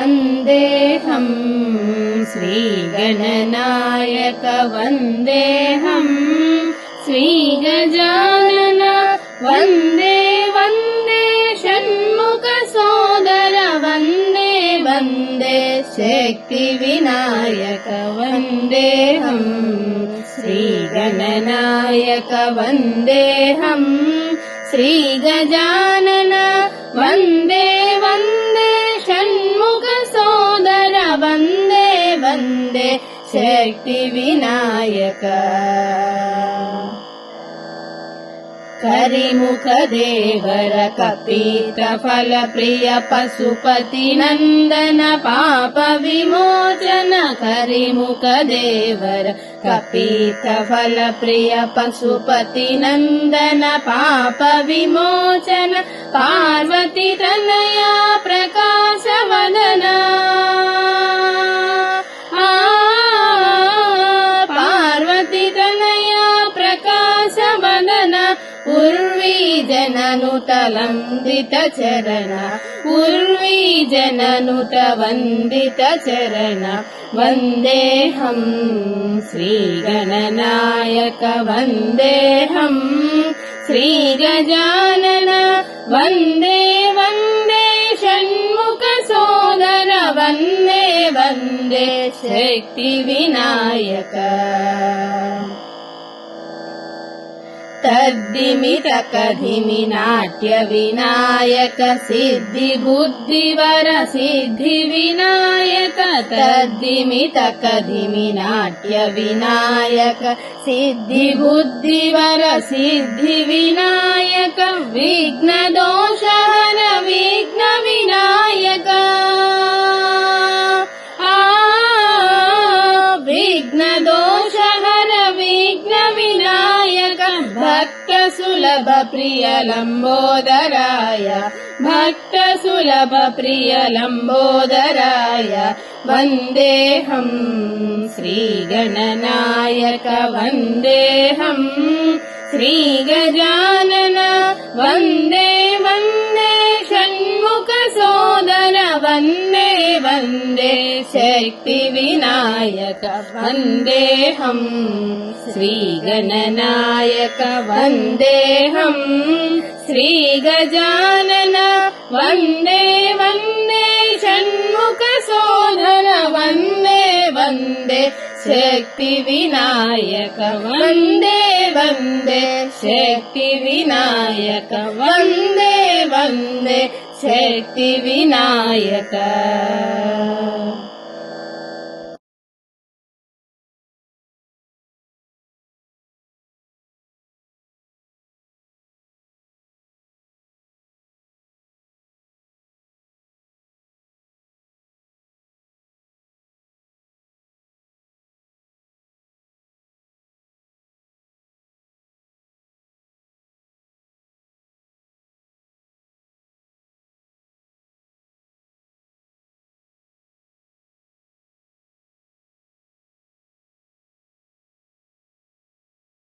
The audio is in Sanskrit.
वन्देऽहम् श्रीगणनायक वन्देऽहम् श्रीगजानन वन्दे वन्दे षण्मुखसोदर वन्दे वन्दे शक्तिविनायक वन्देऽहम् श्रीगणनायक वन्देऽहम् श्रीगजानन वन्दे वन्दे षण्मुखसोदर वन्दे वन्दे शक्तिविनायक करिमुखदेवर कपीतफलप्रिय पशुपतिनन्दन पापविमोचन करिमुखदेवर कपीतफलप्रिय पशुपतिनन्दन पापविमोचन पार्वती तनया प्रकाशवदन पार्वती तनया प्रकाशवदन उर्वीजननुत वन्दित चरण उर्वीजननुत वन्दित चरण वन्देऽहम् श्रीगणनायक वन्देऽहम् श्रीगजानन वन्दे वन्दे षण्मुखसोदर वन्दे वन्दे शक्तिविनायक तद्दिमितकधिमि नाट्यविनायक सिद्धिबुद्धिवर सिद्धिविनायक तद्दिमितकधिमि नाट्यविनायक सिद्धिबुद्धिवर सिद्धिविनायक विघ्नदोषहर विघ्नविनायक विघ्नदोषहर विघ्नविनायक भक्तसुलभ प्रिय लम्बोदराय भक्तसुलभ प्रिय लम्बोदराय वन्देऽहम् श्रीगणनायक वन्देऽहम् श्रीगजानन वन्दे वन्दे षण्मुखसोदर वन्दे वन्दे शक्तिविनायक वन्देऽहम् श्रीगणनायक वन्देऽहम् श्रीगजानन वन्दे वन्दे षण्मुखसोदर वन्दे वन्दे शक्तिविनायक वन्दे वन्दे शक्तिविनायक वन्दे वन्दे शक्तिविनायक।